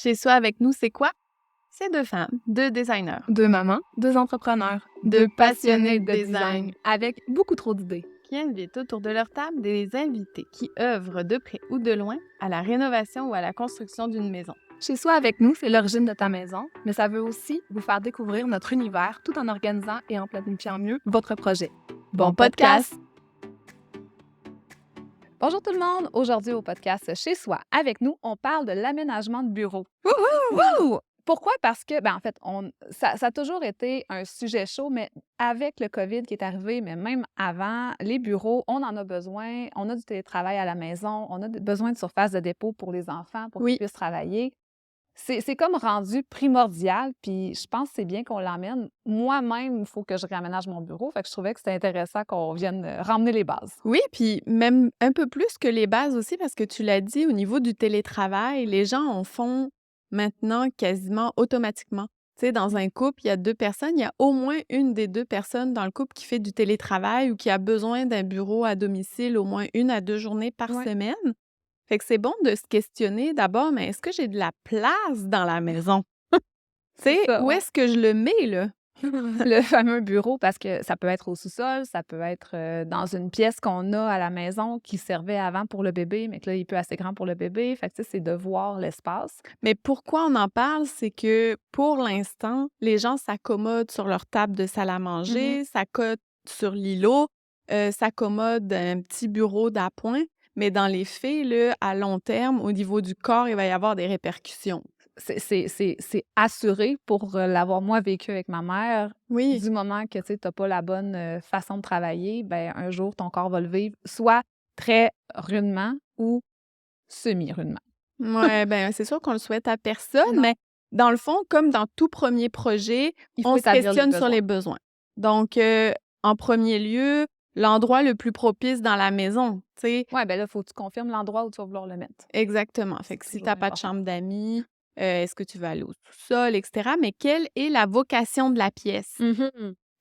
Chez soi avec nous, c'est quoi? C'est deux femmes, deux designers, Deux mamans, deux entrepreneurs, deux passionnés de design avec beaucoup trop d'idées. qui invitent autour de leur table des invités qui œuvrent de près ou de loin à la rénovation ou à la construction d'une maison. Chez soi avec nous, c'est l'origine de ta maison, mais ça veut aussi vous faire découvrir notre univers tout en organisant et en planifiant mieux votre projet. Bon podcast! Bonjour tout le monde! Aujourd'hui au podcast Chez soi avec nous, on parle de l'aménagement de bureau. Wouhou! Pourquoi? Parce que, en fait, ça a toujours été un sujet chaud, mais avec le COVID qui est arrivé, mais même avant, les bureaux, on en a besoin. On a du télétravail à la maison, on a besoin de surface de dépôt pour les enfants pour qu'ils puissent travailler. C'est comme rendu primordial, puis je pense que c'est bien qu'on l'emmène. Moi-même, il faut que je réaménage mon bureau, fait que je trouvais que c'était intéressant qu'on vienne ramener les bases. Oui, puis même un peu plus que les bases aussi, parce que tu l'as dit, au niveau du télétravail, les gens en font maintenant quasiment automatiquement. Tu sais, dans un couple, il y a deux personnes, il y a au moins une des deux personnes dans le couple qui fait du télétravail ou qui a besoin d'un bureau à domicile au moins 1 à 2 journées par Ouais. semaine. Fait que c'est bon de se questionner d'abord, mais est-ce que j'ai de la place dans la maison? Tu sais, Ça, où ouais. est-ce que je le mets, là? Le fameux bureau, parce que ça peut être au sous-sol, ça peut être dans une pièce qu'on a à la maison qui servait avant pour le bébé, mais que là, il est plus assez grand pour le bébé. Fait que, tu sais, c'est de voir l'espace. Mais pourquoi on en parle, c'est que pour l'instant, les gens s'accommodent sur leur table de salle à manger, s'accotent sur l'îlot, s'accommodent un petit bureau d'appoint, mais dans les faits, là, à long terme, au niveau du corps, il va y avoir des répercussions. C'est assuré pour l'avoir, moi, vécu avec ma mère. Oui. Du moment que, tu sais, t'as pas la bonne façon de travailler, ben un jour, ton corps va le vivre, soit très rudement ou semi-rudement. Ouais, ben, c'est sûr qu'on le souhaite à personne, Non. mais dans le fond, comme dans tout premier projet, Il faut on se établir les questionne sur besoins. les besoins. Donc, en premier lieu, l'endroit le plus propice dans la maison, tu sais? Ouais, ben là, faut que tu confirmes l'endroit où tu vas vouloir le mettre. Exactement. Fait que C'est si tu toujours as pas de important. chambre d'amis, est-ce que tu vas aller au sous-sol, et cetera? Mais quelle est la vocation de la pièce?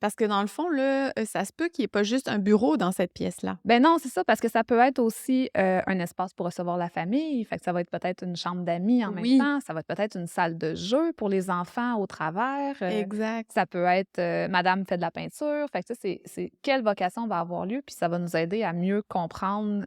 Parce que dans le fond, là, ça se peut qu'il y ait pas juste un bureau dans cette pièce-là. Ben non, c'est ça, parce que ça peut être aussi un espace pour recevoir la famille. Fait que ça va être peut-être une chambre d'amis en même Oui, temps. Ça va être peut-être une salle de jeu pour les enfants au travers. exact. Ça peut être Madame fait de la peinture. Fait que ça, c'est quelle vocation va avoir lieu, puis ça va nous aider à mieux comprendre,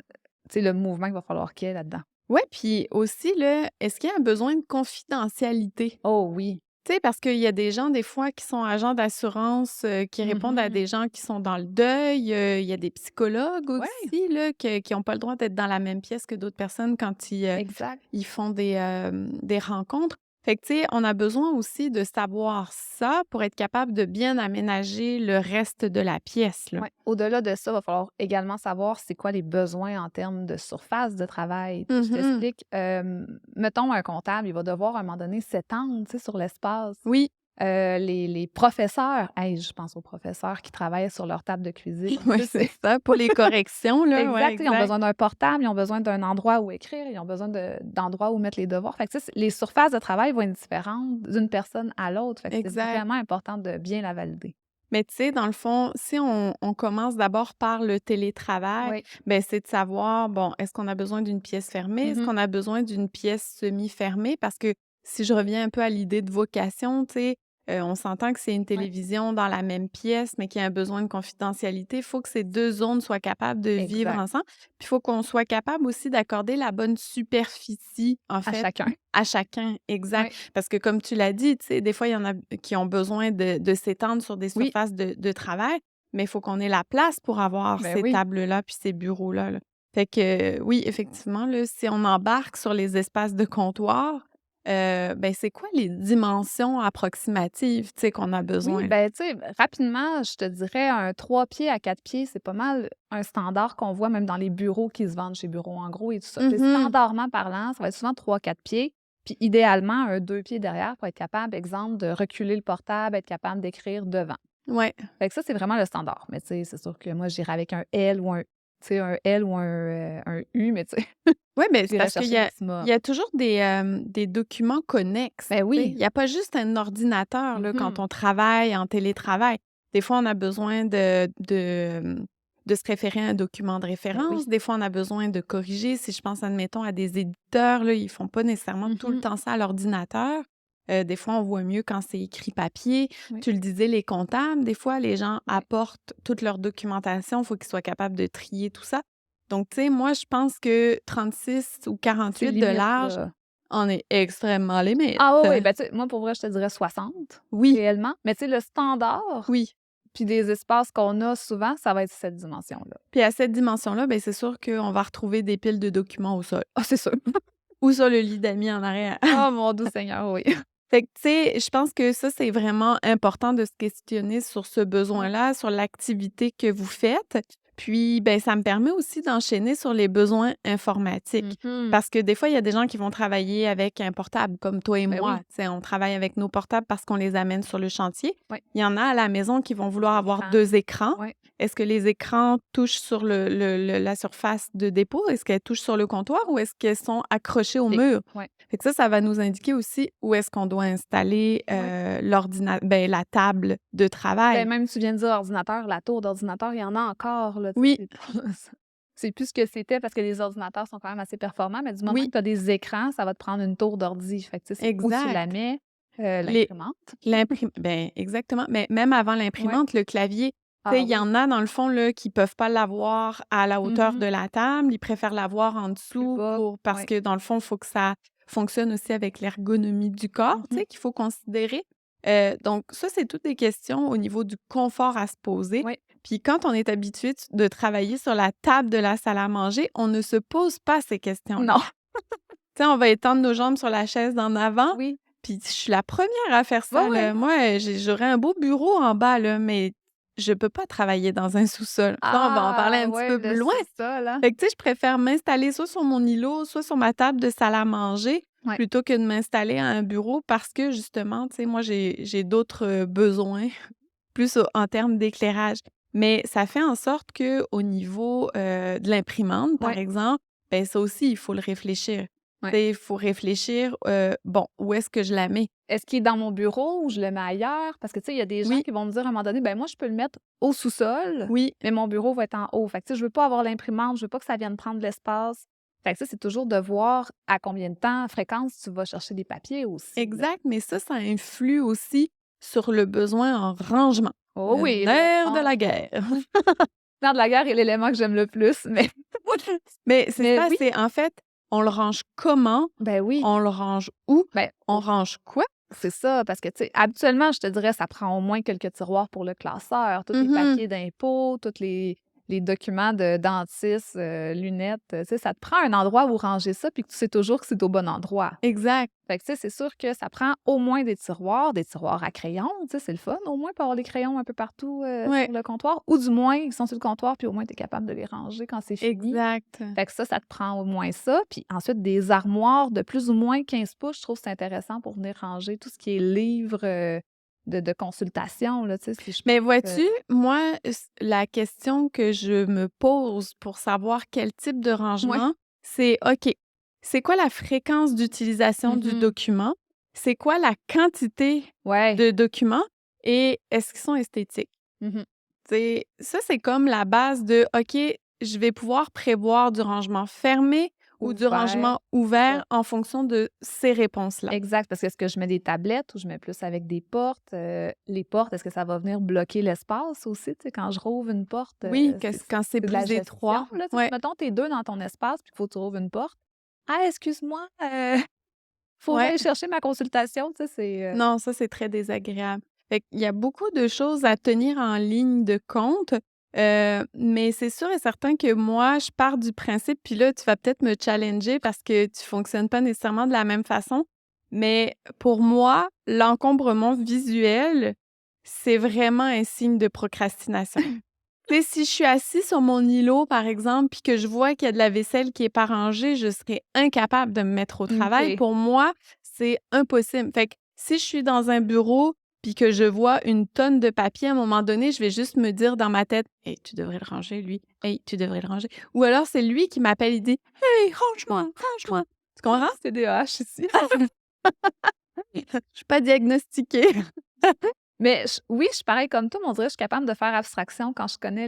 tu sais, le mouvement qu'il va falloir qu'il y ait là-dedans. Ouais, puis aussi, là, est-ce qu'il y a un besoin de confidentialité? Oh oui. Tu sais, parce qu'il y a des gens, des fois, qui sont agents d'assurance, qui répondent à des gens qui sont dans le deuil. Il y a des psychologues Ouais, aussi, là, qui ont pas le droit d'être dans la même pièce que d'autres personnes quand exact. ils font des rencontres. Fait que, tu sais, on a besoin aussi de savoir ça pour être capable de bien aménager le reste de la pièce, là. Ouais. Au-delà de ça, il va falloir également savoir c'est quoi les besoins en termes de surface de travail. Je Mmh. t'explique. Mettons un comptable, il va devoir à un moment donné s'étendre, tu sais, sur l'espace. Oui. Les professeurs, hey, je pense aux professeurs qui travaillent sur leur table de cuisine. Ouais, Tu sais, c'est ça, pour les corrections, là, ouais, exact. Ils ont exact. besoin d'un portable, ils ont besoin d'un endroit où écrire, ils ont besoin d'endroits où mettre les devoirs. Fait que, tu sais, les surfaces de travail vont être différentes d'une personne à l'autre. Fait que c'est Exact. vraiment important de bien la valider. Mais tu sais, dans le fond, si on commence d'abord par le télétravail, Oui. ben c'est de savoir, bon, est-ce qu'on a besoin d'une pièce fermée? Est-ce Mhm. qu'on a besoin d'une pièce semi-fermée? Parce que si je reviens un peu à l'idée de vocation, tu sais, on s'entend que c'est une Ouais. télévision dans la même pièce, mais qu'il y a un besoin de confidentialité. Il faut que ces 2 zones soient capables de vivre Exact. ensemble. Puis il faut qu'on soit capable aussi d'accorder la bonne superficie, en À fait, chacun. à chacun. Exact. Oui. Parce que comme tu l'as dit, tu sais, des fois, il y en a qui ont besoin de s'étendre sur des Oui. surfaces de travail, mais il faut qu'on ait la place pour avoir Ben ces oui. tables-là puis ces bureaux-là, là. Fait que oui, effectivement, là, si on embarque sur les espaces de comptoir, ben, c'est quoi les dimensions approximatives, tu sais, qu'on a Oui, besoin? ben, tu sais, rapidement, je te dirais un 3 pieds à 4 pieds, c'est pas mal un standard qu'on voit même dans les bureaux qui se vendent chez Bureau en gros et tout ça. Tu sais, Mmh. standardement parlant, ça va être souvent 3 4 pieds, puis idéalement un 2 pieds derrière pour être capable, exemple, de reculer le portable, être capable d'écrire devant. Ouais. Fait que ça, c'est vraiment le standard. Mais tu sais, c'est sûr que moi, j'irais avec un L ou un L ou un U, mais tu sais, Ouais, ben, c'est j'irais parce qu'il chercher y le a il maximum. y a toujours des documents connexes, Ben tu sais. Il oui. y a pas juste un ordinateur, là, quand Mhm. on travaille en télétravail. Des fois, on a besoin de de se référer à un document de Ben oui. référence. Des fois, on a besoin de corriger. Si je pense, admettons, à des éditeurs, là, ils font pas nécessairement tout le temps ça à l'ordinateur. Des fois, on voit mieux quand c'est écrit papier. Oui. Tu le disais, les comptables, des fois, les gens apportent toute leur documentation. Il faut qu'ils soient capables de trier tout ça. Donc, tu sais, moi, je pense que 36 ou C'est 48 de limite, large là. en est extrêmement limite. Ah oui, ben tu sais, moi, pour vrai, je te dirais 60, Oui, réellement. Mais tu sais, le standard, oui. puis des espaces qu'on a souvent, ça va être cette dimension-là. Puis à cette dimension-là, ben c'est sûr qu'on va retrouver des piles de documents au sol Ah, c'est sûr. ou sur le lit d'amis en arrière. Oh mon doux Seigneur, oui. Fait que, tu sais, je pense que ça, c'est vraiment important de se questionner sur ce Oui. besoin-là, sur l'activité que vous faites. Puis, ben, ça me permet aussi d'enchaîner sur les besoins informatiques. Mhm. Parce que des fois, il y a des gens qui vont travailler avec un portable, comme toi et Ben moi. oui. Tu sais, on travaille avec nos portables parce qu'on les amène sur le chantier. Oui. Il y en a à la maison qui vont vouloir avoir Écran. 2 écrans. Oui. Est-ce que les écrans touchent sur la surface de dépôt? Est-ce qu'elles touchent sur le comptoir ou est-ce qu'elles sont accrochées au mur? Oui. Fait que ça va nous indiquer aussi où est-ce qu'on doit installer, Oui. la table de Ben, travail. même tu viens de dire ordinateur, la tour d'ordinateur, il y en a encore, là, tu sais, Oui, c'est pas c'est plus ce que c'était parce que les ordinateurs sont quand même assez performants, mais du moment que oui, tu as des écrans, ça va te prendre une tour d'ordi. Fait que tu sais, c'est où tu la exact. mets, Les l'imprimante. ben, exactement, mais même avant Ouais. l'imprimante, le clavier, tu sais, Ah il y oui. en a dans le fond, là, qui peuvent pas l'avoir à la hauteur Mhm. de la table. Ils préfèrent l'avoir en Plus dessous bas. parce Oui. que dans le fond, il faut que ça fonctionne aussi avec l'ergonomie du corps, tu Mhm. sais, qu'il faut considérer. Donc ça, c'est toutes des questions au niveau du confort à se poser. Oui. Puis quand on est habitué de travailler sur la table de la salle à manger, on ne se pose pas ces questions-là. Non. Tu sais, on va étendre nos jambes sur la chaise d'en avant, Oui. puis je suis la première à faire Oui, ça, oui. là. Moi, j'aurais un beau bureau en bas, là, mais je peux pas travailler dans un sous-sol. Ça, on va en parler Ah un petit ouais, peu le plus loin. sous-sol, hein? Fait que, tu sais, je préfère m'installer soit sur mon îlot, soit sur ma table de salle à manger, Ouais. plutôt que de m'installer à un bureau parce que, justement, tu sais, moi, j'ai d'autres, besoins, plus en termes d'éclairage. Mais ça fait en sorte qu'au niveau, de l'imprimante, par Ouais. exemple, ben ça aussi, il faut le réfléchir. Ouais. Tu sais, il faut réfléchir, bon, où est-ce que je la mets? Est-ce qu'il est dans mon bureau ou je le mets ailleurs? Parce que, tu sais, il y a des gens Oui, qui vont me dire à un moment donné: «Ben moi, je peux le mettre au sous-sol, oui, mais mon bureau va être en haut». Fait que, tu sais, je veux pas avoir l'imprimante, je veux pas que ça vienne prendre de l'espace. Fait que ça, c'est toujours de voir à combien de temps, fréquence tu vas chercher des papiers aussi, là. exact, mais ça influe aussi sur le besoin en rangement, Oh le oui, le nerf de la rangement. guerre. Le nerf de la guerre est l'élément que j'aime le plus, mais Mais c'est mais ça, oui, c'est en fait, on le range comment? ben oui. On le range où? Ben, On range quoi? c'est ça, parce que, tu sais, habituellement, je te dirais, ça prend au moins quelques tiroirs pour le classeur, tous les Mmh. papiers d'impôt, tous les documents de dentiste, lunettes, tu sais, ça te prend un endroit où ranger ça, puis que tu sais toujours que c'est au bon endroit. Exact. Fait que, tu sais, c'est sûr que ça prend au moins des tiroirs à crayons, tu sais, c'est le fun, au moins, pour avoir les crayons un peu partout, Ouais, sur le comptoir, ou du moins, ils sont sur le comptoir, puis au moins, tu es capable de les ranger quand c'est fini. exact. Fait que ça te prend au moins ça. Puis ensuite, des armoires de plus ou moins 15 pouces, je trouve que c'est intéressant pour venir ranger tout ce qui est livres, de consultation, là, tu sais, si je Mais pense, vois-tu, moi, la question que je me pose pour savoir quel type de ouais. rangement, c'est OK, c'est quoi la fréquence d'utilisation du Mmh. document? C'est quoi la quantité Ouais. de documents et est-ce qu'ils sont esthétiques? Mmh. C'est ça, c'est comme la base de OK, je vais pouvoir prévoir du rangement fermé ou du Ouvert, rangement c'est ça. ouvert en fonction de ces réponses-là. Exact, parce que est-ce que je mets des tablettes ou je mets plus avec des portes? Les portes, est-ce que ça va venir bloquer l'espace aussi? Tu sais, quand je rouvre une porte, Oui, c'est quand c'est c'est de la plus gestion, étroit. là, tu sais. Ouais, Mettons, tu es 2 dans ton espace, puis il faut que tu rouvres une porte. «Ah, excuse-moi, faut que ouais. j'aille chercher ma consultation», tu sais, c'est, Non, ça, c'est très désagréable. Fait qu'il y a beaucoup de choses à tenir en ligne de compte, mais c'est sûr et certain que moi, je pars du principe puis là, tu vas peut-être me challenger parce que tu fonctionnes pas nécessairement de la même façon, mais pour moi, l'encombrement visuel, c'est vraiment un signe de procrastination. Tu sais, si je suis assis sur mon îlot, par exemple, puis que je vois qu'il y a de la vaisselle qui est pas rangée, je serais incapable de me mettre au travail. OK. Pour moi, c'est impossible. Fait que si je suis dans un bureau, puis que je vois une tonne de papier, à un moment donné, je vais juste me dire dans ma tête: «Hey, tu devrais le ranger, lui. Hey, tu devrais le ranger». Ou alors c'est lui qui m'appelle, il dit: «Hey, range-moi, range-moi». Tu comprends? TDAH ici. Je suis pas diagnostiquée. Mais oui, je suis pareil comme toi, mais on dirait que je suis capable de faire abstraction quand je connais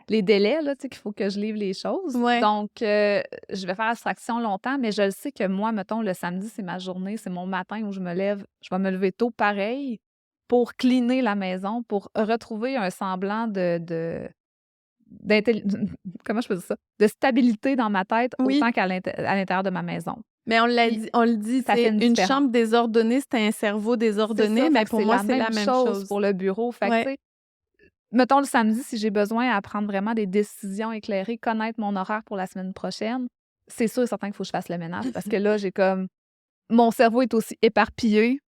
les délais, là, tu sais, qu'il faut que je livre les choses. Ouais. Donc, je vais faire abstraction longtemps, mais je le sais que moi, mettons, le samedi, c'est ma journée, c'est mon matin où je me lève. Je vais me lever tôt pareil pour cleaner la maison, pour retrouver un semblant comment je peux dire ça? De stabilité dans ma tête Oui, autant qu'à l'intérieur de ma maison. mais Puis on le dit, ça fait c'est une une différence. chambre désordonnée, c'est un cerveau C'est désordonné, ça, fait mais que pour c'est moi, la c'est la même même chose chose. pour le bureau. Fait que, tu Ouais. sais, mettons le samedi, si j'ai besoin à prendre vraiment des décisions éclairées, connaître mon horaire pour la semaine prochaine, c'est sûr et certain qu'il faut que je fasse le ménage parce que là, j'ai comme mon cerveau est aussi éparpillé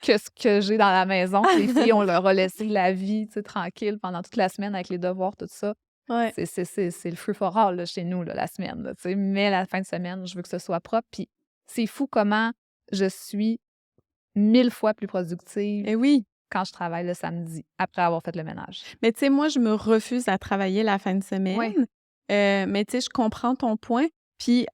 que ce que j'ai dans la maison. Les filles, on leur a laissé la vie, tu sais, tranquille pendant toute la semaine avec les devoirs, tout ça. Ouais. C'est le free for all, là, chez nous, là, la semaine, là, tu sais. Mais la fin de semaine, je veux que ce soit propre. Puis c'est fou comment je suis 1000 fois plus productive Et oui. quand je travaille le samedi, après avoir fait le ménage. Mais tu sais, moi, je me refuse à travailler la fin de semaine. Ouais. Mais tu sais, je comprends ton point. Puis,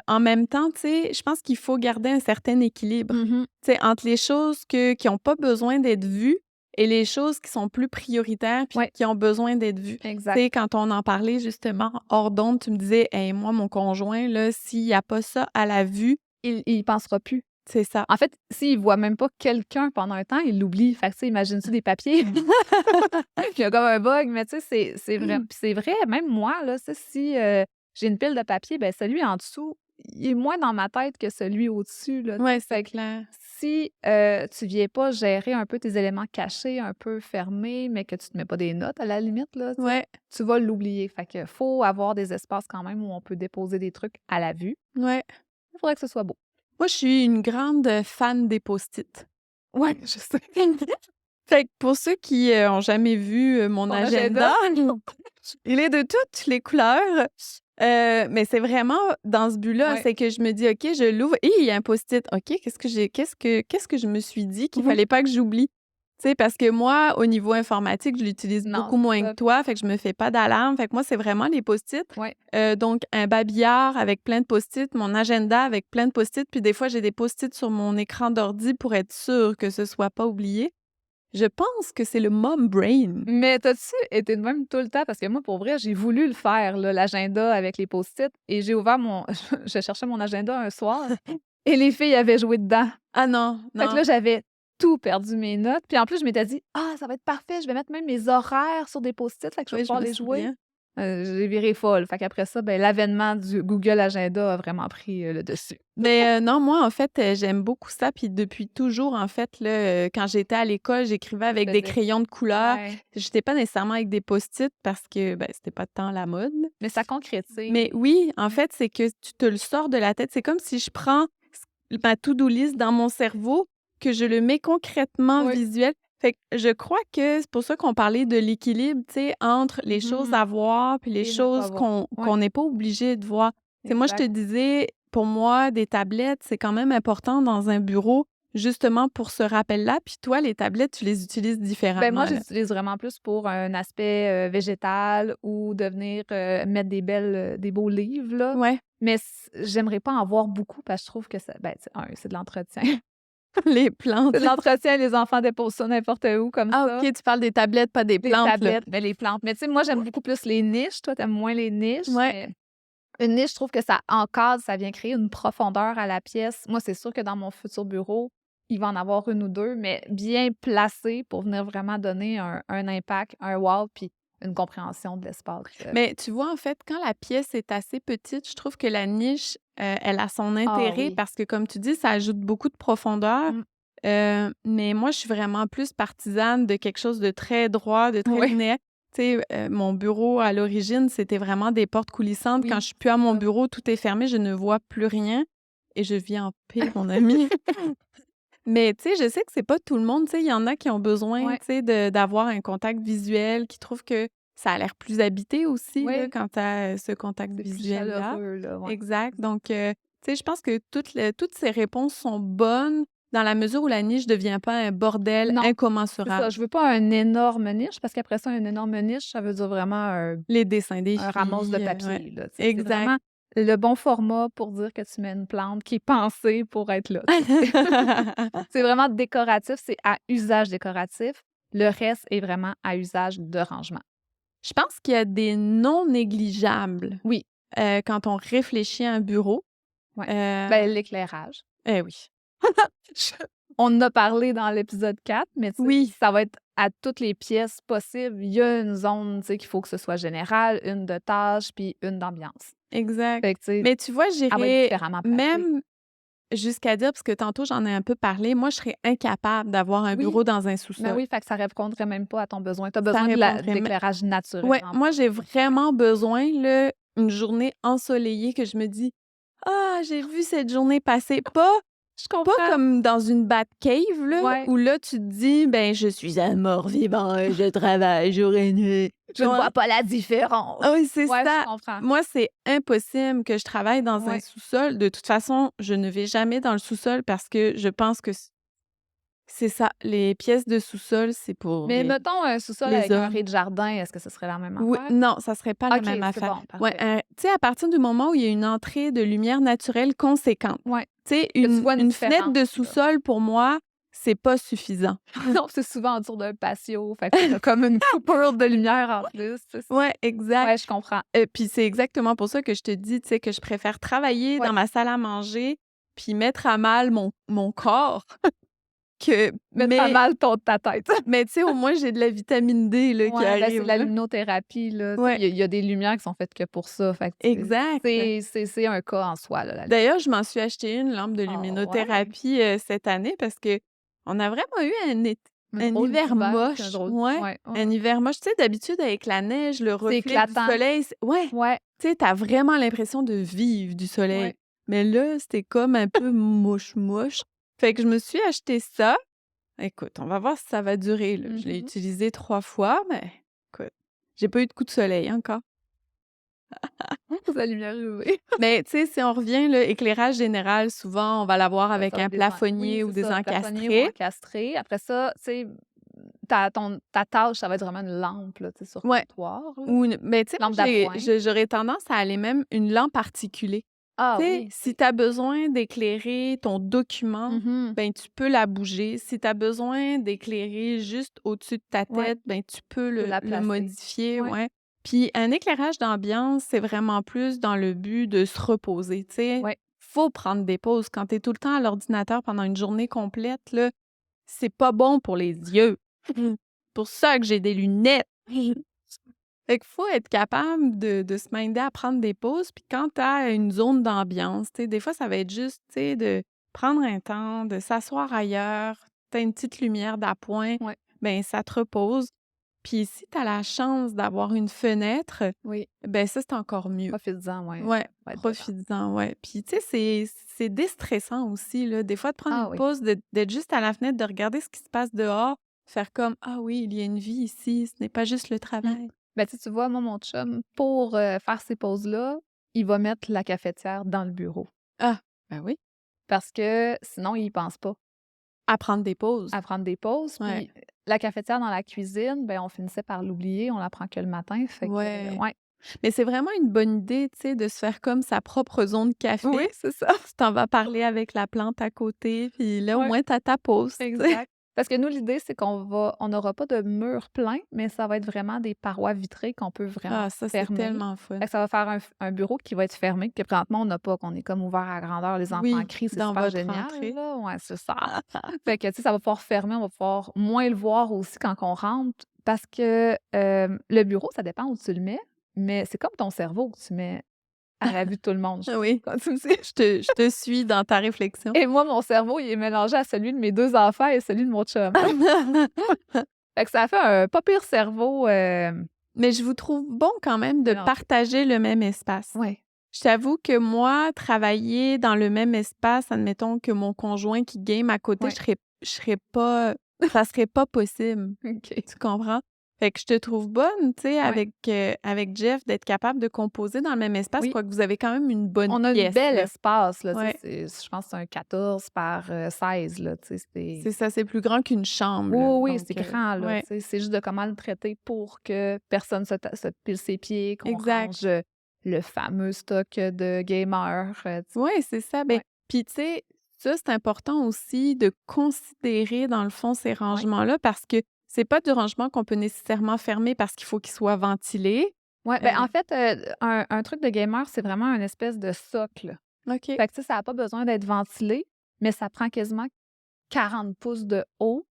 en même temps, tu sais, je pense qu'il faut garder un certain équilibre, Mmh. tu sais, entre les choses qui ont pas besoin d'être vues et les choses qui sont plus prioritaires puis Ouais, qui ont besoin d'être vues. Tu exact. sais, quand on en parlait justement hors d'onde, tu me disais: «Hey, moi, mon conjoint, là, s'il y a pas ça à la vue, Il y pensera plus. c'est ça». En fait, s'il voit même pas quelqu'un pendant un temps, il l'oublie. Fait que, tu sais, imagines-tu des papiers? Puis il y a comme un bug, mais tu sais, c'est vrai, même moi, là, tu sais, si, j'ai une pile de papier, ben celui en dessous, il est moins dans ma tête que celui au-dessus, là, tu sais. Ouais, c'est Fait que clair. si, tu viens pas gérer un peu tes éléments cachés, un peu fermés, mais que tu te mets pas des notes à la limite, là, tu sais, Ouais, tu vas l'oublier. Fait que faut avoir des espaces quand même où on peut déposer des trucs à la vue. ouais. Il faudrait que ce soit beau. Moi, je suis une grande fan des post-it. Ouais, je sais. Fait que pour ceux qui, ont jamais vu, mon Ton agenda, agenda? il est de toutes les couleurs, mais c'est vraiment dans ce but-là, Ouais. c'est que je me dis: «OK, je l'ouvre et il y a un post-it. OK, qu'est-ce que je me suis dit qu'il Mmh. fallait pas que j'oublie?» Tu sais, parce que moi, au niveau informatique, je l'utilise Non, beaucoup moins c'est que ça. toi, fait que je me fais pas d'alarme. Fait que moi, c'est vraiment les post-it. Ouais. Donc un babillard avec plein de post-it, mon agenda avec plein de post-it, puis des fois, j'ai des post-it sur mon écran d'ordi pour être sûre que ce soit pas oublié. Je pense que c'est le mom brain. Mais t'as-tu été de même tout le temps? Parce que moi, pour vrai, j'ai voulu le faire, là, l'agenda avec les post-it et j'ai ouvert mon je cherchais mon agenda un soir et les filles avaient joué dedans. Ah non, Fait que non. là, j'avais tout perdu mes notes. Puis en plus, je m'étais dit: «Ah, ça va être parfait, je vais mettre même mes horaires sur des post-it, fait que je vais Oui, je pouvoir me les jouer». souviens. J'ai viré folle. Fait qu'après ça, ben, l'avènement du Google Agenda a vraiment pris, le dessus. Mais non, moi, en fait, j'aime beaucoup ça, puis depuis toujours, en fait, là, quand j'étais à l'école, j'écrivais Tu avec des faisais crayons de couleur. ouais, J'étais pas nécessairement avec des post-it parce que, ben, c'était pas tant la mode. mais ça concrétise. Mais oui, en fait, c'est que tu te le sors de la tête. C'est comme si je prends ma to-do list dans mon cerveau, que je le mets concrètement Oui. visuel. Fait que je crois que c'est pour ça qu'on parlait de l'équilibre, tu sais, entre les choses Mmh. à voir puis les Et ne pas choses voir. Ouais, qu'on n'est pas obligé de voir. Tu sais, moi, je te exact. disais, pour moi, des tablettes, c'est quand même important dans un bureau, justement pour ce rappel-là. Puis toi, les tablettes, tu les utilises Ben moi, différemment, je là. les utilise vraiment plus pour un aspect, végétal ou de venir, mettre des beaux livres, là. Ouais, Mais j'aimerais pas en voir beaucoup parce que je trouve que ça ben, c'est c'est de l'entretien. les plantes. C'est de l'entretien, les enfants déposent ça n'importe où comme Ah ça. OK, tu parles des tablettes, pas des Des plantes, là. tablettes, ben, les plantes. Mais tu sais, moi, j'aime beaucoup plus les niches. Toi, t'aimes moins les niches, Ouais. mais une niche, je trouve que ça encadre, ça vient créer une profondeur à la pièce. Moi, c'est sûr que dans mon futur bureau, il va en avoir une ou 2, mais bien placées pour venir vraiment donner un impact, un wow, puis une compréhension de l'espace, Mais tu vois, en fait, quand la pièce est assez petite, je trouve que la niche, elle a son Ah intérêt oui. parce que, comme tu dis, ça ajoute beaucoup de profondeur. Mmh. Mais moi, je suis vraiment plus partisane de quelque chose de très droit, de très Ouais. linéaire. Tu sais, mon bureau, à l'origine, c'était vraiment des portes coulissantes. Quand Oui, je suis plus à mon ça. bureau, tout est fermé, je ne vois plus rien et je vis en paix, mon ami. Mais tu sais, je sais que c'est pas tout le monde, tu sais, il y en a qui ont besoin, Ouais. tu sais, d'avoir un contact visuel, qui trouvent que ça a l'air plus habité aussi, là, Ouais, quand tu as, ce contact c'est plus visuel-là. chaleureux, là, ouais. Exact. Donc, tu sais, je pense que toutes ces réponses sont bonnes dans la mesure où la niche ne devient pas un bordel Non, c'est ça, incommensurable. je veux pas un énorme niche parce qu'après ça, un énorme niche, ça veut dire vraiment Les dessins des un ramasse de filles, ouais. papier, là, tu sais. C'est Exact. vraiment le bon format pour dire que tu mets une plante qui est pensée pour être là, tu sais. C'est vraiment décoratif, c'est à usage décoratif. Le reste est vraiment à usage de rangement. Je pense qu'il y a des non négligeables, Oui. quand on réfléchit à un bureau. Ouais. Heu, Ben, l'éclairage. oui. Je On en a parlé dans l'épisode 4, mais tu sais, Oui, ça va être à toutes les pièces possibles. Il y a une zone, tu sais, qu'il faut que ce soit général, une de tâches, puis une d'ambiance. exact. Fait que, tu sais, Mais tu vois, elle va être j'irais différemment placée. même jusqu'à dire, parce que tantôt j'en ai un peu parlé, moi je serais incapable d'avoir un Oui, bureau dans un ben sous-sol. oui, fait que ça répondrait même pas à ton besoin. Tu as Ça besoin de répondrait mê l'éclairage naturel, Ouais, en moi fait. j'ai vraiment besoin, là, une journée ensoleillée que je me dis: «Ah, j'ai vu cette journée passer». Je Pas comprends. comme dans une Batcave, là, Ouais. où là, tu te dis: «Ben, je suis un mort-vivant et je travaille jour et nuit». Je ne vois pas la différence. Ah oui, c'est Ouais, je ça. comprends. Moi, c'est impossible que je travaille dans un Ouais. sous-sol. De toute façon, je ne vais jamais dans le sous-sol parce que je pense que c'est ça, les pièces de sous-sol, c'est pour Mais mettons un sous-sol les avec un hommes. rez-de-jardin, est-ce que ce serait la même Oui, affaire? non, ça serait pas la OK, même c'est affaire. bon, Ouais, parfait. tu sais, à partir du moment où il y a une entrée de lumière naturelle conséquente, Ouais, tu sais, que tu vois une une fenêtre différence, de là. sous-sol, pour moi, c'est pas suffisant. Non, c'est souvent autour d'un patio, fait que tu comme une coupure de lumière en plus, tu sais. Ouais, exact. Ouais, je comprends. Puis c'est exactement pour ça que je te dis, tu sais, que je préfère travailler Ouais, dans ma salle à manger, puis mettre à mal mon corps que mettre à mal ta tête. mais tu sais, au moins, j'ai de la vitamine D, là, qui Ouais, ben, c'est de arrive, la là. luminothérapie, là, tu sais, Ouais, il y a des lumières qui sont faites que pour ça, fait que exact. c'est un cas en soi, là, la lumière. D'ailleurs, je m'en suis acheté une lampe de Ah ouais? luminothérapie, cette année parce qu'on a vraiment eu Un un drôle hiver d'hiver, puis un moche. drôle Ouais, ouais, ouais, un ouais. hiver moche. Tu sais, d'habitude, avec la neige, le C'est reflet du éclatant. soleil, ouais, Ouais, tu sais, tu vraiment l'impression de vivre du soleil. ouais. Mais là, c'était comme un peu mouche-mouche. Fait que je me suis acheté ça. Écoute, on va voir si ça va durer, là. Je l'ai Mmh. utilisé 3 fois, mais écoute, j'ai pas eu de coup de soleil encore. La lumière UV. Mais tu sais, si on revient, là, éclairage général, souvent, on va l'avoir avec Ça va un être oui, plafonnier ou c'est des ça, plafonnier ou encastrés. encastré. Après ça, tu sais, ta tâche, ça va être vraiment une lampe, là, tu sais, sur Ouais, comptoir, là. ou une mais tu sais, moi, Lampe d'appoint. j'aurais tendance à aller même une lampe articulée. Ah Tu sais, oui, si oui. tu as besoin d'éclairer ton document, Mmh. ben, tu peux la bouger. Si tu as besoin d'éclairer juste au-dessus de ta Ouais, tête, ben, tu peux tu peux la le placer. modifier, Ouais, ouais. Puis un éclairage d'ambiance, c'est vraiment plus dans le but de se reposer, tu sais. ouais. Faut prendre des pauses. Quand tu es tout le temps à l'ordinateur pendant une journée complète, là, c'est pas bon pour les yeux. Pour ça que j'ai des lunettes. Fait qu'il faut être capable de se minder à prendre des pauses, puis quand tu as une zone d'ambiance, tu sais, des fois, ça va être juste, tu sais, de prendre un temps, de s'asseoir ailleurs, tu as une petite lumière d'appoint, Ouais, ben ça te repose. Puis si tu as la chance d'avoir une fenêtre, oui. ben ça, c'est encore mieux. Profites-en, ouais, Ouais, va être dedans. profites-en, ouais. Puis tu sais, c'est déstressant aussi, là, des fois, de prendre Ah une oui. pause, d'être juste à la fenêtre, de regarder ce qui se passe dehors, faire comme: «Ah oui, il y a une vie ici, ce n'est pas juste le Mmh. travail». Ben, tu vois, moi, mon chum, pour, faire ces pauses-là, il va mettre la cafetière dans le bureau Ah! Ben oui. parce que sinon, il y pense pas À prendre des pauses. à prendre des pauses. Ouais. Puis la cafetière dans la cuisine, ben, on finissait par l'oublier, on la prend que le matin, fait que Ouais. ouais. Mais c'est vraiment une bonne idée, tu sais, de se faire comme sa propre zone café. Oui, c'est ça. Tu t'en vas parler avec la plante à côté, puis là, au Ouais, moins, tu as ta pause, tu sais. exact. Parce que nous, l'idée, c'est on n'aura pas de mur plein, mais ça va être vraiment des parois vitrées qu'on peut vraiment Ah, ça, c'est fermer. tellement fun. Fait que ça va faire un bureau qui va être fermé, que présentement, on n'a pas, qu'on est comme ouvert à grandeur. Les enfants Oui, crient, c'est dans super votre génial, entrée. là. Ouais, c'est ça. Fait que, tu sais, ça va pouvoir fermer, on va pouvoir moins le voir aussi quand on rentre. Parce que le bureau, ça dépend où tu le mets, mais c'est comme ton cerveau que tu mets à la vue de tout le monde, je trouve. Oui, Quand tu me dis. je te suis dans ta réflexion. Et moi, mon cerveau, il est mélangé à celui de mes 2 enfants et celui de mon chum. Fait que ça fait un pas pire cerveau, Mais je vous trouve bon quand même de mélangé. partager le même espace. Ouais. Je t'avoue que moi, travailler dans le même espace, admettons que mon conjoint qui game à côté, Ouais. je serais pas ça serait pas possible. OK. Tu comprends? Fait que je te trouve bonne, tu sais, Ouais. avec Jeff, d'être capable de composer dans le même espace, Oui. quoique vous avez quand même une bonne On a un pièce, bel là. espace, là, tu sais, Ouais, je pense que c'est un 14 par, 16, là, tu sais, c'est ça, c'est plus grand qu'une chambre, oui, là, oui, donc c'est grand, là, ouais, tu sais, c'est juste de comment le traiter pour que personne se pile ses pieds, qu'on exact. range, le fameux stock, de gamers, tu Ouais, c'est ça. Ben, ouais, puis tu sais, ça, c'est important aussi de considérer, dans le fond, ces ouais, rangements-là parce que C'est pas du rangement qu'on peut nécessairement fermer parce qu'il faut qu'il soit ventilé. Ouais, ben, Euh, en fait, un truc de gamer, c'est vraiment une espèce de socle. OK. Fait que, tu sais, ça a pas besoin d'être ventilé, mais ça prend quasiment 40 pouces de haut.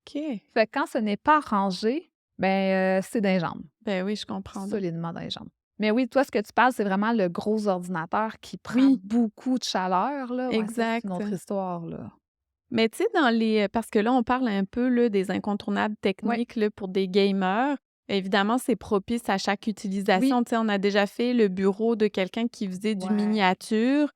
OK. Fait que quand ce n'est pas rangé, ben, c'est dans les jambes, Ben oui, je comprends donc. solidement dans les jambes. Mais oui, toi, ce que tu parles, c'est vraiment le gros ordinateur qui prend Oui, beaucoup de chaleur, là. Ouais, ça, c'est une exact. autre histoire, là. Mais tu sais, dans les parce que là, on parle un peu là, des incontournables Ouais, techniques là, pour des gamers. Évidemment, c'est propice à chaque oui, utilisation. Tu sais, on a déjà fait le bureau de quelqu'un qui faisait du ouais. miniature,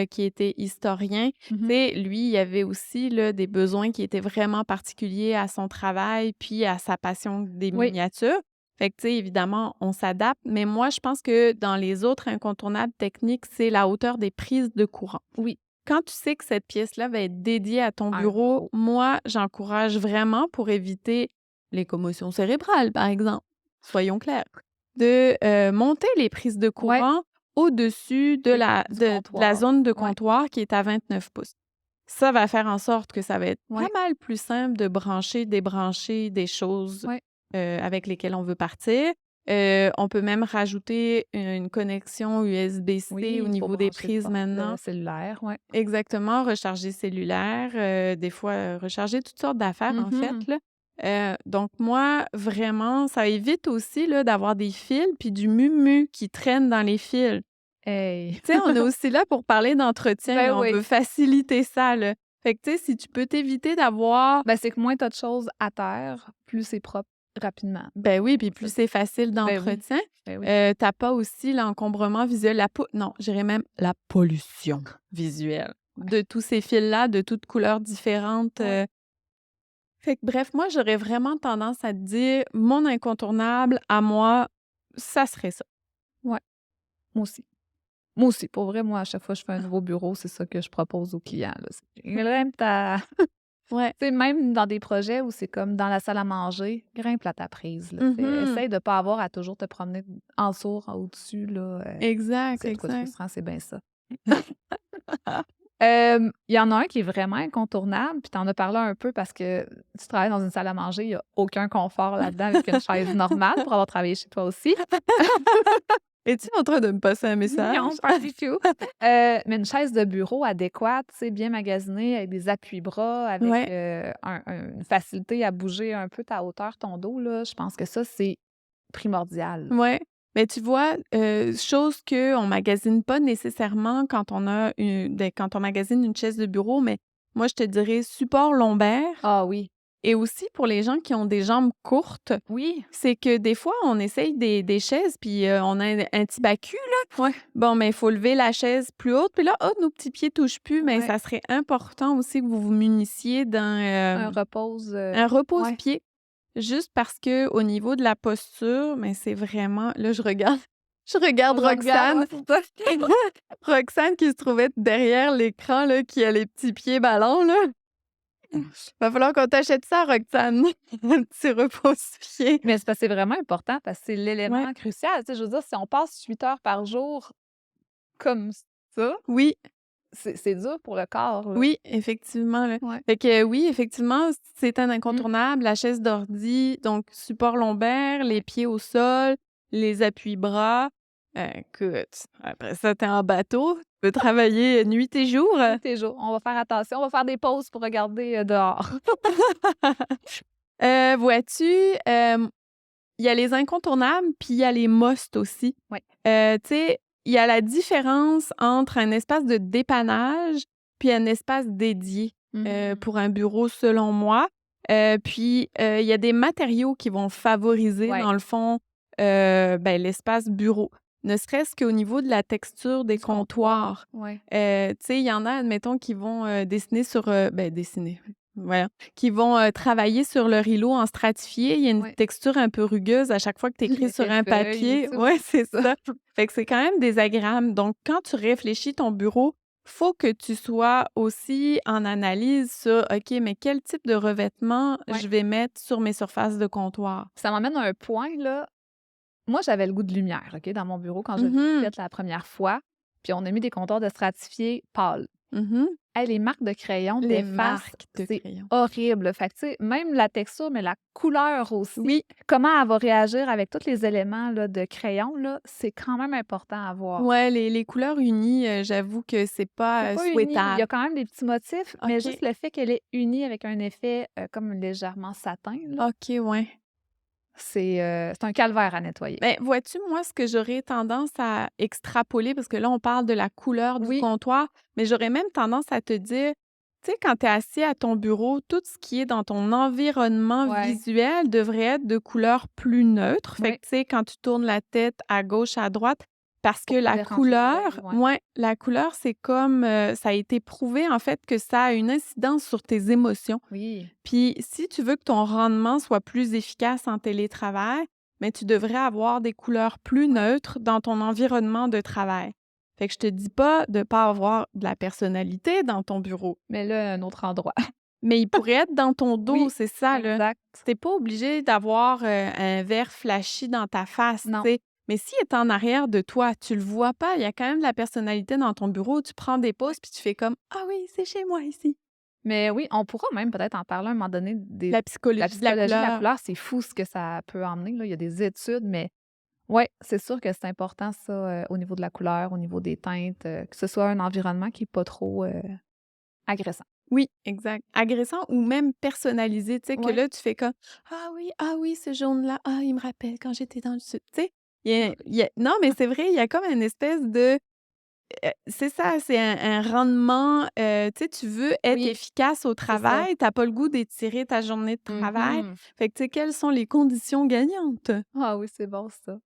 qui était historien. Tu Mmh. sais, lui, il avait aussi là, des besoins qui étaient vraiment particuliers à son travail puis à sa passion des Oui, miniatures. Fait que, tu sais, évidemment, on s'adapte. Mais moi, je pense que dans les autres incontournables techniques, c'est la hauteur des prises de courant. oui, Quand tu sais que cette pièce-là va être dédiée à ton un bureau, bureau. moi, j'encourage vraiment pour éviter les commotions cérébrales, par exemple, soyons clairs, de, monter les prises de Ouais, courant au-dessus de oui, la du de la comptoir. zone de Ouais, comptoir qui est à 29 pouces. Ça va faire en sorte que ça va être pas ouais, mal plus simple de brancher, débrancher des choses, ouais. avec lesquelles on veut partir. On peut même rajouter une connexion USB-C au Oui, pour niveau des brancher le prises porte maintenant. cellulaire, ouais. Exactement, recharger cellulaire, des fois, recharger toutes sortes d'affaires, en fait, Mmh. là. Donc moi, vraiment, ça évite aussi, là, d'avoir des fils puis du mumu qui traîne dans les fils. Hey! Tu sais, on est aussi là pour parler d'entretien Ben et on oui. veut faciliter ça, là. Fait que, tu sais, si tu peux t'éviter d'avoir Ben, c'est que moins tu as de choses à terre, plus c'est propre rapidement, ben oui, puis en fait. plus c'est facile Ben oui, d'entretien, ben oui. tu pas aussi l'encombrement visuel, la po non, je dirais même la pollution visuelle Ouais, de tous ces fils-là, de toutes couleurs différentes, ouais, Fait que bref, moi, j'aurais vraiment tendance à te dire, mon incontournable à moi, ça serait ça. ouais, moi aussi. Moi aussi, pour vrai, moi, à chaque fois que je fais un nouveau bureau, c'est ça que je propose aux clients, là. C'est grimpe ta Ouais. tu sais, même dans des projets où c'est comme dans la salle à manger, grimpe à ta prise, là, tu sais. Mmh. Essaye de pas avoir à toujours te promener en dessous, en au-dessus, là, Exact, s'il y a de quoi de exact. frustrant, c'est bien ça. Il y en a un qui est vraiment incontournable, puis tu en as parlé un peu parce que tu travailles dans une salle à manger, il y a aucun confort là-dedans avec une chaise normale pour avoir travaillé chez toi aussi. Es-tu en train de me passer un message? Non, pas du tout. Mais une chaise de bureau adéquate, tu sais, bien magasinée, avec des appuis-bras, avec, Ouais, une facilité à bouger un peu ta hauteur, ton dos, là, je pense que ça, c'est primordial. ouais. Mais tu vois, chose qu'on magasine pas nécessairement quand on a quand on magasine une chaise de bureau, mais moi, je te dirais support lombaire Ah oui. et aussi pour les gens qui ont des jambes courtes. Oui. C'est que des fois, on essaye des chaises, puis on a un petit bacu, là. Ouais. Bon, mais il faut lever la chaise plus haute, puis là, oh, nos petits pieds touchent plus, mais Ouais. ça serait important aussi que vous vous munissiez d'un, Un repose, un ouais. repose-pied. Juste parce que au niveau de la posture, mais c'est vraiment là, je regarde je regarde Je regarde, Roxane. ouais, c'est ça. Roxane qui se trouvait derrière l'écran, là, qui a les petits pieds ballons, là. Va falloir qu'on t'achète ça, Roxane, un petit repose-pied. Mais c'est parce que c'est vraiment important parce que c'est Ouais. l'élément crucial. Tu sais, je veux dire, si on passe 8 heures par jour comme ça, Oui. c'est dur pour le corps, là. Oui, effectivement, là. Ouais. Fait que oui, effectivement, c'est un Mmh. incontournable, la chaise d'ordi, donc support lombaire, les pieds au sol, les appuis-bras. Écoute, après ça, tu en bateau, tu peux travailler nuit et jour. Nuit et jour. On va faire attention, on va faire des pauses pour regarder, dehors. Vois-tu, il y a les incontournables, puis il y a les musts aussi. Ouais. Tu sais, il y a la différence entre un espace de dépannage puis un espace dédié, Mmh. pour un bureau, selon moi. Puis, il y a des matériaux qui vont favoriser, Ouais, dans le fond, ben, l'espace bureau. Ne serait-ce qu'au niveau de la texture des du comptoir. comptoirs. Ouais. Tu sais, il y en a, admettons, qui vont, dessiner sur, ben, dessiner, voyons, qui vont, travailler sur leur îlot en stratifié. Il y a une Ouais. texture un peu rugueuse à chaque fois que tu écris sur un L'effet-feuille et papier. tout, Ouais, ouais, c'est c'est ça. ça. Fait que c'est quand même désagréable. Donc quand tu réfléchis ton bureau, faut que tu sois aussi en analyse sur: «OK, mais quel type de revêtement Ouais. je vais mettre sur mes surfaces de comptoir?» Ça m'amène à un point, là. Moi, j'avais le goût de lumière, OK, dans mon bureau quand je l'ai Mmh. fait la première fois, puis on a mis des comptoirs de stratifiés pâles. Mhm. Hey, les marques de crayon Les d'efface, marques de c'est crayons. horrible. Fait que, tu sais, même la texture, mais la couleur aussi, Oui, comment elle va réagir avec tous les éléments là, de crayon, là, c'est quand même important à voir. ouais, les couleurs unies, j'avoue que c'est C'est pas, pas uni, il y souhaitable. a quand même des petits motifs, mais OK, juste le fait qu'elle est unie avec un effet, comme légèrement satin, là, OK, ouais. c'est un calvaire à nettoyer. Ben, vois-tu, moi, ce que j'aurais tendance à extrapoler, parce que là, on parle de la couleur du Oui, comptoir, mais j'aurais même tendance à te dire, tu sais, quand tu es assis à ton bureau, tout ce qui est dans ton environnement ouais, visuel devrait être de couleur plus neutre. Fait ouais, que, tu sais, quand tu tournes la tête à gauche, à droite, parce que pour pas la déranger couleur, l'œil, ouais. ouais, la couleur, c'est comme, ça a été prouvé, en fait, que ça a une incidence sur tes émotions. Oui, Puis si tu veux que ton rendement soit plus efficace en télétravail, mais tu devrais avoir des couleurs plus ouais, neutres dans ton environnement de travail. Fait que je te dis pas de pas avoir de la personnalité dans ton bureau, mais là, un autre endroit. mais il pourrait être dans ton dos, Oui, c'est ça, là. exact. Tu pas obligé d'avoir, un verre flashy dans ta face, Non. tu sais. Mais s'il est en arrière de toi, tu le vois pas, il y a quand même de la personnalité dans ton bureau, tu prends des pauses puis tu fais comme: «Ah oui, c'est chez moi ici». Mais oui, on pourra même peut-être en parler à un moment donné des La la psychologie de la psychologie de la couleur. couleur, c'est fou ce que ça peut emmener, là. Il y a des études, mais ouais, c'est sûr que c'est important ça, au niveau de la couleur, au niveau des teintes, que ce soit un environnement qui est pas trop, agressant. Oui, exact. Agressant ou même personnalisé, tu sais, que Ouais. là, tu fais comme: ah oui, ce jaune-là, ah, il me rappelle quand j'étais dans le sud», tu sais? Il y a non, mais c'est vrai, il y a comme une espèce de, c'est ça, c'est un rendement, tu sais, tu veux être Oui, efficace au c'est ça. travail, tu as pas le goût d'étirer ta journée de travail. Mmh. Fait que, tu sais, quelles sont les conditions gagnantes? Ah oui, c'est bon ça.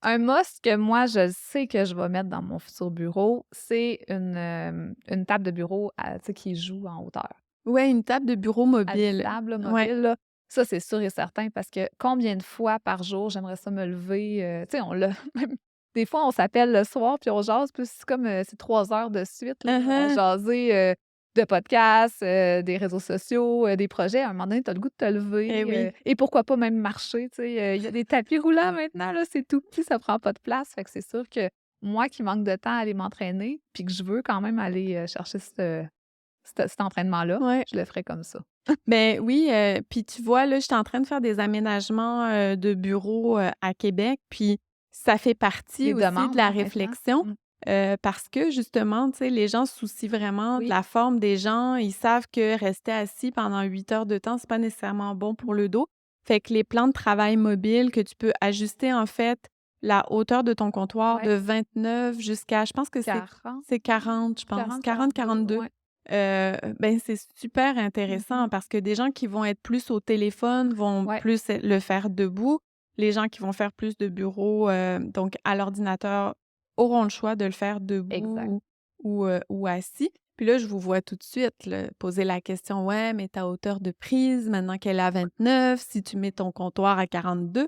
Un must que moi, je sais que je vais mettre dans mon futur bureau, c'est une table de bureau tu sais, qui joue en hauteur. Ouais, une table de bureau mobile. Habitable, là, Ouais. mobile, là. Ça, c'est sûr et certain parce que combien de fois par jour j'aimerais ça me lever, tu sais, on l'a même des fois, on s'appelle le soir puis on jase, puis c'est comme, c'est 3 heures de suite, là, à Mmh. jaser, de podcasts, des réseaux sociaux, des projets. À un moment donné, tu as le goût de te Eh lever, oui. et pourquoi pas même marcher, tu sais? Il y a des tapis roulants maintenant, là, c'est tout petit, ça prend pas de place. Fait que c'est sûr que moi qui manque de temps à aller m'entraîner, puis que je veux quand même aller, chercher cet entraînement-là, Ouais. je le ferais comme ça. Ben oui, puis tu vois, là, j'étais en train de faire des aménagements, de bureaux, à Québec, puis ça fait partie Les aussi de demandes, la hein, maintenant. réflexion, Mmh. parce que justement, tu sais, les gens se soucient vraiment de Oui. la forme des gens. Ils savent que rester assis pendant 8 heures de temps, c'est pas nécessairement bon pour le dos. Fait que les plans de travail mobiles que tu peux ajuster, en fait, la hauteur de ton comptoir Ouais. de 29 jusqu'à je pense que c'est 40, 40, je pense, 42, 40-42. ouais. Ben, c'est super Mmh intéressant mh. parce que des gens qui vont être plus au téléphone vont Ouais, plus le faire debout. Les gens qui vont faire plus de bureau, donc à l'ordinateur, auront le choix de le faire exact. debout ou assis. Puis là, je vous vois tout de suite là, poser la question: «Ouais, mais ta hauteur de prise, maintenant qu'elle est à 29, si tu mets ton comptoir à 42».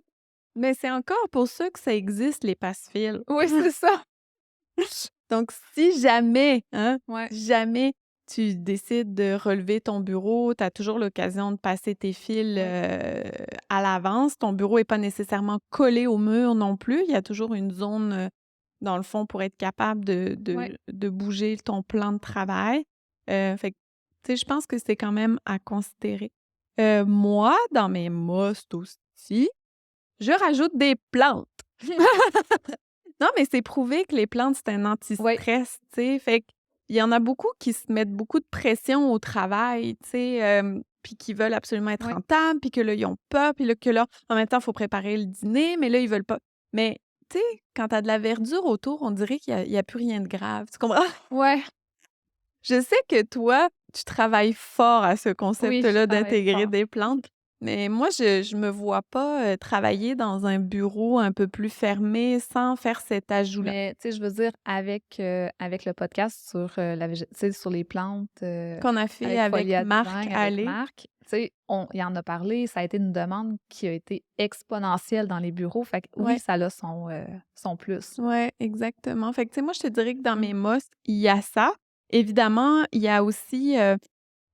Mais c'est encore pour ça que ça existe les passe-fils. Oui, c'est ça. Donc, si jamais, hein, Ouais, si jamais tu décides de relever ton bureau, tu as toujours l'occasion de passer tes fils, ouais, à l'avance. Ton bureau est pas nécessairement collé au mur non plus. Il y a toujours une zone, dans le fond pour être capable de ouais. de bouger ton plan de travail. Fait que, tu sais, je pense que c'est quand même à considérer. Moi, dans mes must aussi, je rajoute des plantes. Non, mais c'est prouvé que les plantes, c'est un Ouais, anti-stress, tu sais? Fait qu'il y en a beaucoup qui se mettent beaucoup de pression au travail, tu sais, puis qui veulent absolument être ouais. rentables, puis que là, ils ont peur, puis là, que là, en même temps, il faut préparer le dîner, mais là, ils veulent pas. Mais tu sais, quand tu as de la verdure autour, on dirait qu'il y a plus rien de grave, tu comprends? Ouais, Je sais que toi, tu travailles fort à ce oui, je concept-là travaille d'intégrer fort. des plantes, mais moi, je me vois pas, travailler dans un bureau un peu plus fermé sans faire cet ajout-là. Mais tu sais, je veux dire avec le podcast sur, la végé tu sais, sur les plantes, Qu'on a fait avec avec Folia Marc Design, avec Allais. Marc, tu sais, on il en a parlé, ça a été une demande qui a été exponentielle dans les bureaux. Fait que oui, Ouais, ça a son plus. ouais, exactement. Fait que, tu sais, moi, je te dirais que dans Mmh. mes must, il y a ça. Évidemment, il y a aussi,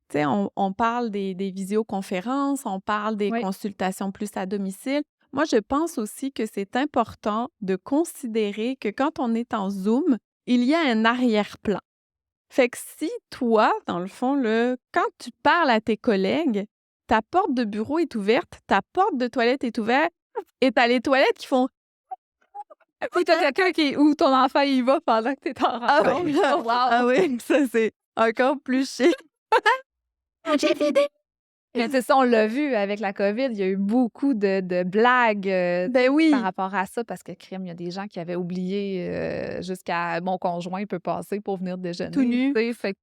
tu sais, on parle des visioconférences, on parle des Oui, consultations plus à domicile. Moi, je pense aussi que c'est important de considérer que quand on est en Zoom, il y a un arrière-plan. Fait que si toi, dans le fond, là, quand tu parles à tes collègues, ta porte de bureau est ouverte, ta porte de toilette est ouverte et tu as les toilettes qui font Puis t'as quelqu'un ou ton enfant y va pendant que t'es en «Ah rencontre. oui, Oh, ah wow! oui, ça c'est encore plus chic». J'ai fini. Mais c'est ça, on l'a vu avec la COVID, il y a eu beaucoup de blagues, Ben par oui, rapport à ça parce que crime, il y a des gens qui avaient oublié, jusqu'à mon conjoint peut passer pour venir tout déjeuner, nu. tu sais?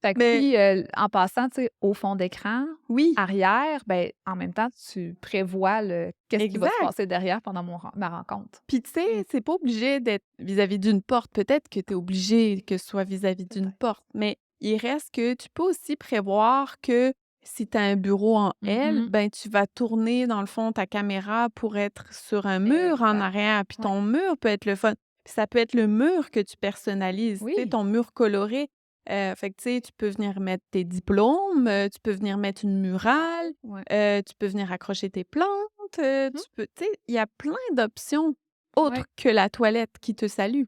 Fait que Mais puis, en passant, tu sais, au fond d'écran, oui, arrière, ben, en même temps, tu prévois qu'est-ce qui va se exact. passer derrière pendant ma rencontre. Puis tu Mmh. sais, c'est pas obligé d'être vis-à-vis d'une porte. Peut-être que tu es obligé que ce soit vis-à-vis d'une Peut-être. porte, mais il reste que tu peux aussi prévoir que si tu as un bureau en L, Mmh. ben tu vas tourner dans le fond ta caméra pour être sur un mur en Exact. arrière, puis Ouais. ton mur peut être le fun. Puis ça peut être le mur que tu personnalises, tu sais, Oui. ton mur coloré. Fait que tu sais, tu peux venir mettre tes diplômes, tu peux venir mettre une murale, Ouais. tu peux venir accrocher tes plantes, Mmh. tu peux tu sais, il y a plein d'options autre Ouais. que la toilette qui te salue.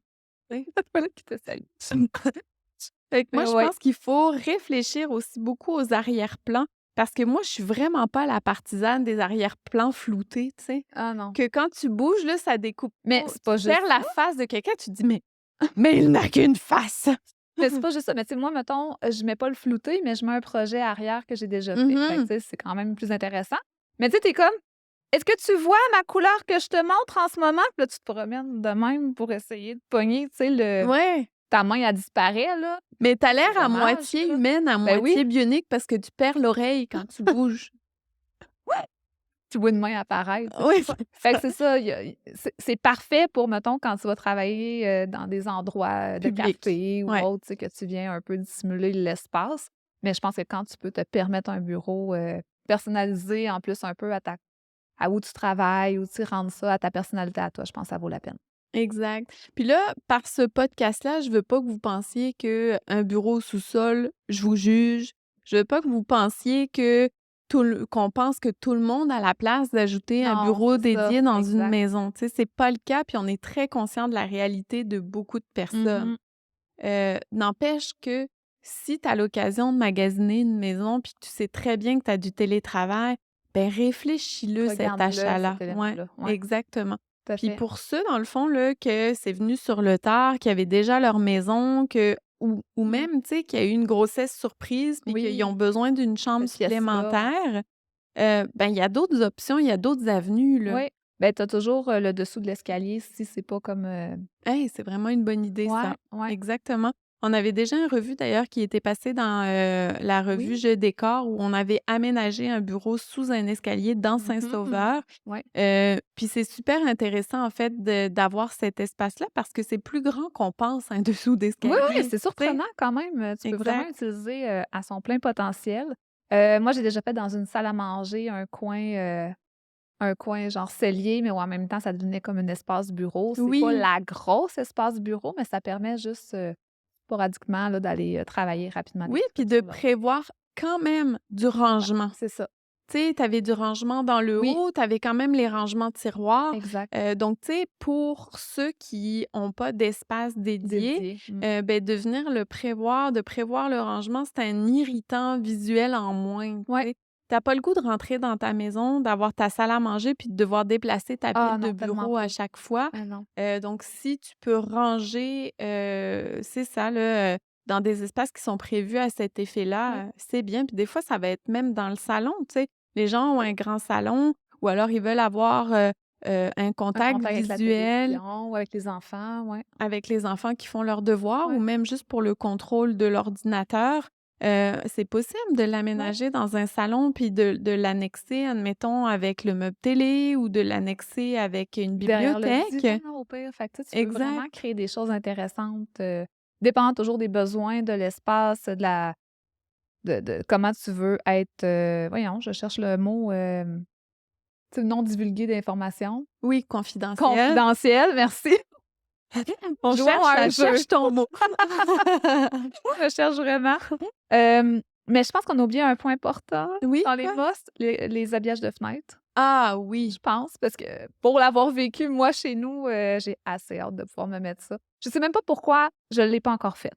Tu sais? Voilà qui te salue. Fait que moi, je Ouais. pense qu'il faut réfléchir aussi beaucoup aux arrière-plans parce que moi, je suis vraiment pas la partisane des arrière-plans floutés, tu sais? Ah non. Que quand tu bouges, là, ça découpe Mais trop. c'est Tu pas juste perds la ça. face de quelqu'un, tu te dis: «Mais il n'a qu'une face!» Mais c'est pas juste ça. Mais tu sais, moi, mettons, je mets pas le flouté, mais je mets un projet arrière que j'ai déjà fait. Fait que Mmh. tu sais, c'est quand même plus intéressant. Mais tu sais, tu comme: «Est-ce que tu vois ma couleur que je te montre en ce moment?» Puis là, tu te promènes de même pour essayer de pogner, tu sais, Ouais, ta main, elle disparaît, là. mais tu as C'est l'air à dommage, moitié ça. humaine, à Ben oui, moitié bionique parce que tu perds l'oreille quand tu bouges. tu vois une main apparaître, tu sais. Oui, Fait que c'est ça, il y a c'est parfait pour, mettons, quand tu vas travailler, dans des endroits, de public. café ou Ouais. autre, tu sais, que tu viens un peu dissimuler l'espace. Mais je pense que quand tu peux te permettre un bureau, personnalisé en plus un peu à où tu travailles ou, tu sais, rendre ça à ta personnalité à toi, je pense que ça vaut la peine. Exact. Puis là, par ce podcast-là, je veux pas que vous pensiez que un bureau au sous-sol, je vous juge. Je veux pas que vous pensiez que qu'on pense que tout le monde a la place d'ajouter un Non, bureau c'est ça, dédié dans une exact. maison. Tu sais, c'est pas le cas, puis on est très conscient de la réalité de beaucoup de personnes. Mmh. N'empêche que si tu as l'occasion de magasiner une maison, puis que tu sais très bien que tu as du télétravail, ben réfléchis-le cet Regarde-le, achat-là. cet Ouais, élément-là. Ouais, exactement. tout à Puis fait. pour ceux, dans le fond, là, que c'est venu sur le tard, qui avaient déjà leur maison, que ou Mmh. même, tu sais, qu'il y a eu une grossesse surprise puis qu'ils ont Oui, besoin d'une chambre cette pièce-là, ouais. supplémentaire, ben, il y a d'autres options, il y a d'autres avenues, là. Oui. Ben, tu as toujours, le dessous de l'escalier si c'est pas comme, Hey, c'est vraiment une bonne idée ça. ouais, ouais. Exactement. On avait déjà une revue d'ailleurs qui était passée dans, la revue Oui. Je décore où on avait aménagé un bureau sous un escalier dans Mmh. Saint-Sauveur. Ouais. Puis c'est super intéressant en fait d'avoir cet espace-là parce que c'est plus grand qu'on pense un dessous Oui, oui, d'escalier, c'est tu sais? surprenant quand même, tu peux vraiment Exact. utiliser, à son plein potentiel. Moi, j'ai déjà fait dans une salle à manger un coin genre cellier, mais où en même temps, ça devenait comme un espace bureau. C'est pas Oui. la grosse espace bureau, mais ça permet juste, sporadiquement là, d'aller, travailler rapidement Oui, puis de l'écriture là. prévoir quand même du Ouais, rangement. c'est ça. Tu sais, tu avais du rangement dans le Oui, haut, tu avais quand même les rangements de tiroirs. exact. Donc, tu sais, pour ceux qui ont pas d'espace dédié, Dédié. Mmh. ben, de venir le prévoir, de prévoir le rangement, c'est un irritant visuel en moins, tu Ouais. sais. Tu pas le goût de rentrer dans ta maison, d'avoir ta salle à manger puis de devoir déplacer ta Ah pile de non, tellement bureau à pas. chaque fois. Ah non. Donc si tu peux ranger, c'est ça là, dans des espaces qui sont prévus à cet Oui. effet-là, c'est bien. Puis des fois, ça va être même dans le salon, tu sais. Les gens ont un grand salon ou alors ils veulent avoir, un Un contact contact avec la visuel télévision ou avec les enfants, ouais. avec les enfants qui font leurs devoirs ou Ouais, même juste pour le contrôle de l'ordinateur. C'est possible de ouais. l'aménager dans un salon puis de l'annexer, admettons, avec le meuble télé ou de l'annexer avec une Derrière le bibliothèque. divan au pire. Fait que tu peux Exact. vraiment créer des choses intéressantes, dépendant toujours des besoins, de l'espace, de comment tu veux être, voyons, je cherche le mot, tu sais, non divulgué d'informations. Oui, confidentiel. Confidentiel, merci. Jouons à un On jeu. cherche ton mot. Je cherche vraiment. Mais je pense qu'on a oublié un point important Oui, dans les quoi? must, les habillages de fenêtres. Ah Je oui. pense, parce que pour l'avoir vécu, moi, chez nous, j'ai assez hâte de pouvoir me mettre ça. Je sais même pas pourquoi je l'ai pas encore faite.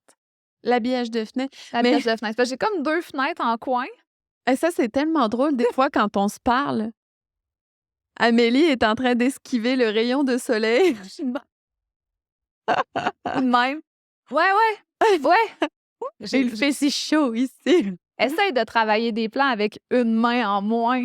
L'habillage de fenêtre. La Mais pièce de fenêtre. Parce que j'ai comme 2 fenêtres en coin. ça, c'est tellement drôle des fois quand on se parle. Amélie est en train d'esquiver le rayon de soleil. Ou de même. Ouais, ouais. Il fait si chaud ici. Essaye de travailler des plans avec une main en moins.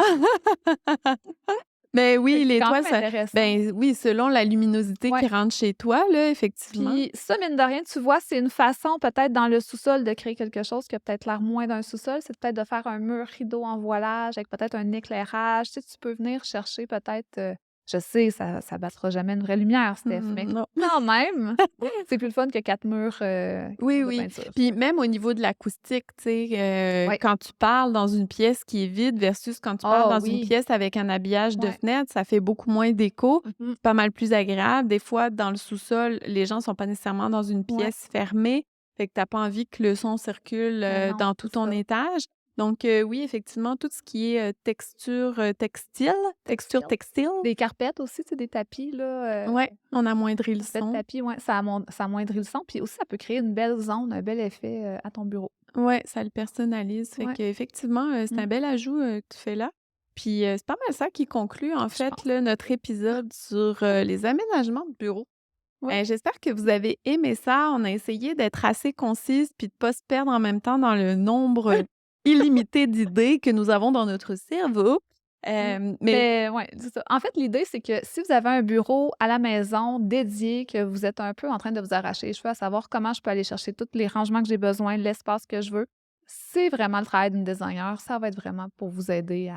Mais oui, C'est les quand toits, même ça intéressant. ben oui, selon la luminosité Ouais. qui rentre chez toi, là, effectivement. Puis ça, mine de rien, tu vois, c'est une façon peut-être dans le sous-sol de créer quelque chose qui a peut-être l'air moins d'un sous-sol. C'est peut-être de faire un mur rideau en voilage avec peut-être un éclairage. Tu sais, tu peux venir chercher peut-être, je sais, ça battra jamais une vraie lumière, Steph, mais Non. quand même, c'est plus le fun que 4 murs Oui, de oui. peinture. Puis même au niveau de l'acoustique, tu sais, Ouais. quand tu parles dans une pièce qui est vide versus quand tu parles Ah dans une oui. pièce avec un habillage de Ouais. fenêtre, ça fait beaucoup moins d'écho. Mhm. C'est pas mal plus agréable. Des fois, dans le sous-sol, les gens sont pas nécessairement dans une Ouais. pièce fermée. Fait que t'as pas envie que le son circule Ben non, dans tout c'est ton ça. étage. Donc oui, effectivement, tout ce qui est texture textile, texture textile, Des carpettes aussi, tu sais, des tapis, là. ouais, on amoindrit le Carpet de son. tapis, ouais, ça amoindrit le son. Puis aussi, ça peut créer une belle zone, un bel effet à ton bureau. Ouais, ça le personnalise. Fait Ouais. qu'effectivement, c'est un bel ajout que tu fais là. Puis c'est pas mal ça qui conclut, en Je fait, pense. là, notre épisode sur les aménagements de bureau. Ouais. J'espère que vous avez aimé ça. On a essayé d'être assez concise puis de pas se perdre en même temps dans le nombre illimité d'idées que nous avons dans notre cerveau. Mais Mais ouais, c'est ça. En fait, l'idée, c'est que si vous avez un bureau à la maison dédié, que vous êtes un peu en train de vous arracher les cheveux à savoir comment je peux aller chercher tous les rangements que j'ai besoin, l'espace que je veux, c'est vraiment le travail d'une designer. Ça va être vraiment pour vous aider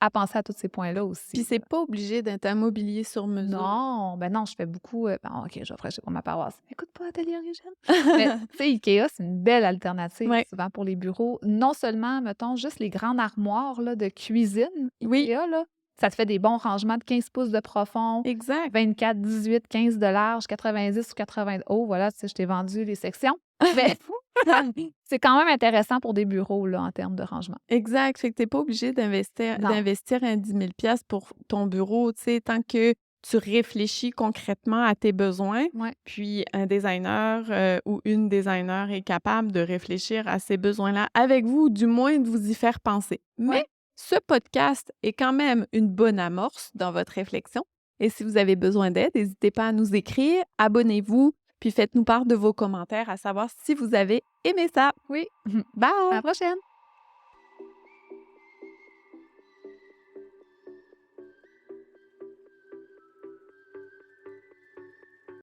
à penser à tous ces points-là puis aussi. c'est pas obligé d'être un mobilier sur mesure. Non, ben non, je fais beaucoup. Ben, OK, je vais prêcher pour ma paroisse. Écoute pas Atelier Origine. Mais tu sais, Ikea, c'est une belle alternative Ouais. souvent pour les bureaux. Non seulement, mettons, juste les grandes armoires là, de cuisine, Oui. Ikea, là, ça te fait des bons rangements de 15 pouces de profond, Exact. 24, 18, 15 de large, 90 ou 80 de haut. Voilà, tu sais, je t'ai vendu les sections. Mais c'est quand même intéressant pour des bureaux là, en termes de rangement. Exact. Fait que t'es pas obligé Non. d'investir un 10 000 pour ton bureau, tu sais, tant que tu réfléchis concrètement à tes besoins. Ouais. Puis un designer ou une designer est capable de réfléchir à ces besoins-là avec vous, ou du moins de vous y faire penser. Mais Ouais. ce podcast est quand même une bonne amorce dans votre réflexion. Et si vous avez besoin d'aide, n'hésitez pas à nous écrire, abonnez-vous, puis faites-nous part de vos commentaires à savoir si vous avez aimé ça. Oui. Bye! À la prochaine!